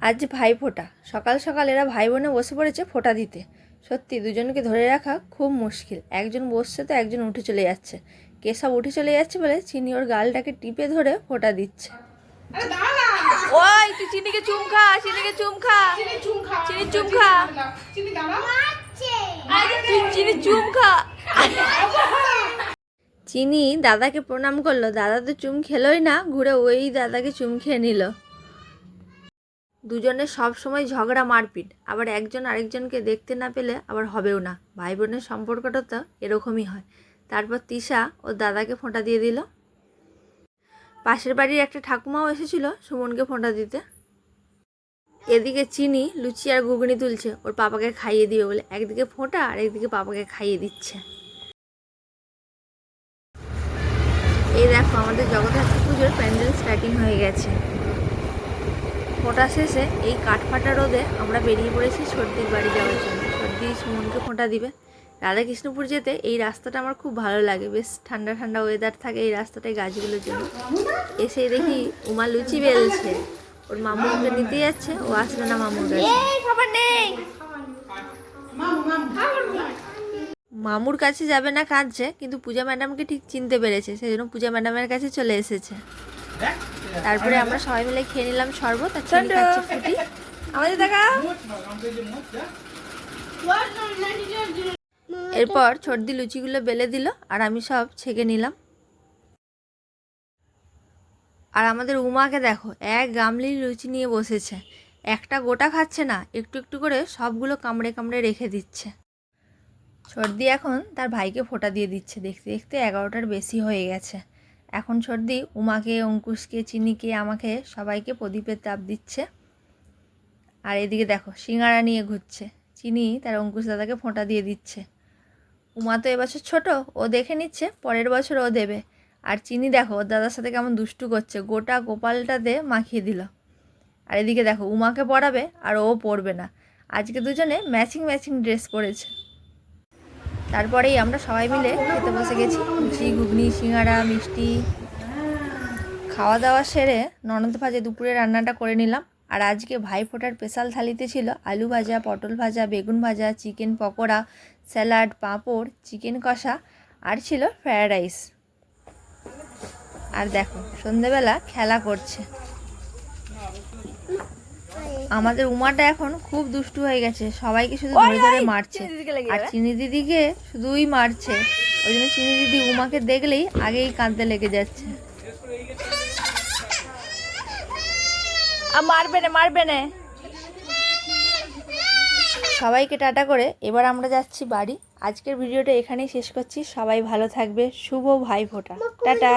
আজ ভাইফোঁটা। সকাল সকাল এরা ভাই বোনে বসে পড়েছে ফোঁটা দিতে। সত্যি দুজনকে ধরে রাখা খুব মুশকিল। একজন বসছে তো একজন উঠে চলে যাচ্ছে। কে সব উঠে চলে যাচ্ছে বলে চিনি ওর গালটাকে টিপে ধরে ফোঁটা দিচ্ছে। ওই তুই চিনিকে চুম খা, চিনিকে চুম খা, চিনি চুম খা, চিনি চুম খা। চিনি দাদাকে প্রণাম করলো। দাদা তো চুম খেলোই না, ঘুরে ওই দাদাকে চুম খেয়ে নিল। দুজনের সব সময় ঝগড়া মারপিট, আবার একজন আরেকজনকে দেখতে না পেলে আবার হবেও না। ভাই বোনের সম্পর্কটা তো এরকমই হয়। তারপর তিশা ওর দাদাকে ফোঁটা দিয়ে দিল। পাশের বাড়ির একটা ঠাকুমাও এসেছিল সুমনকে ফোঁটা দিতে। এদিকে চিনি লুচি আর ঘুগনি তুলছে ওর পাপাকে খাইয়ে দিবে বলে। একদিকে ফোঁটা আর একদিকে পাপাকে খাইয়ে দিচ্ছে। এই দেখো আমাদের জগদ্ধাত্রী পুজোর প্যান্ডেল স্টার্টিং হয়ে গেছে। ফোঁটা শেষে এই কাঠফাটা রোদে আমরা বেরিয়ে পড়েছি সর্দির বাড়ি যাওয়ার জন্য। সর্দি সুমনকে ফোঁটা দিবে। রাধাকৃষ্ণপুর যেতে এই রাস্তাটা আমার খুব ভালো লাগে, বেশ ঠান্ডা ঠান্ডা ওয়েদার থাকে এই রাস্তাটায় গাছগুলোর জন্য। এসে দেখি উমা লুচি বেলছে, ওর মামুকে নিতে যাচ্ছে, ও আসবে না মামুর কাছে। মামুর কাছে যাবে না কাঁদছে, কিন্তু পূজা ম্যাডামকে ঠিক চিনতে পেরেছে, সেই জন্য পূজা ম্যাডামের কাছে চলে এসেছে। তারপরে আমরা সবাই মিলে খেয়ে নিলাম শরবত আর চিনি খাচ্ছে ফুটি। আমাদের দেখা। এরপর সর্দি লুচিগুলো বেলে দিল আর আমি সব ছেঁকে নিলাম। আর আমাদের উমাকে দেখো এক গামলি লুচি নিয়ে বসেছে, একটা গোটা খাচ্ছে না, একটু একটু করে সবগুলো কামড়ে কামড়ে রেখে দিচ্ছে। সর্দি এখন তার ভাইকে ফোঁটা দিয়ে দিচ্ছে। দেখতে দেখতে 11টার বেশি হয়ে গেছে। এখন সর্দি উমাকে, অঙ্কুশকে, চিনিকে, আমাকে সবাইকে প্রদীপের তাপ দিচ্ছে। আর এদিকে দেখো সিঙ্গারা নিয়ে ঘুরছে। চিনি তার অঙ্কুশ দাদাকে ফোঁটা দিয়ে দিচ্ছে। উমা তো এবছর ছোট, ও দেখে নিচ্ছে, পরের বছর ও দেবে। আর চিনি দেখো ওর দাদার সাথে কেমন দুষ্টু করছে, গোটা গোপালটাতে মাখিয়ে দিল। আর এদিকে দেখো উমাকে পরাবে আর ও পরবে না। আজকে দুজনে ম্যাচিং ম্যাচিং ড্রেস পরেছে। তারপরেই আমরা সবাই মিলে খেতে বসে গেছি। লুচি, ঘুগনি, সিঙ্গারা, মিষ্টি খাওয়া দাওয়া সেরে ননদ ভাজে দুপুরে রান্নাটা করে নিলাম। আর আজকে ভাইফোঁটার স্পেশাল থালিতে ছিল আলু ভাজা, পটল ভাজা, বেগুন ভাজা, চিকেন পকোড়া, স্যালাড, পাঁপড়, চিকেন কষা আর ছিল ফ্রায়েড রাইস। আর দেখো সন্ধেবেলা খেলা করছে। আমাদের উমাটা এখন খুব দুষ্টু হয়ে গেছে, সবাইকে শুধু ধরে ধরে মারছে আর চিনি দিদিকে শুধুই মারছে। ওই জন্য চিনি দিদি উমাকে দেখলেই আগেই কাঁদতে লেগে যাচ্ছে। মারবে না। সবাইকে টাটা করে এবার আমরা যাচ্ছি বাড়ি। আজকের ভিডিওটা এখানেই শেষ করছি। সবাই ভালো থাকবে। শুভ ভাইফোঁটা। টাটা।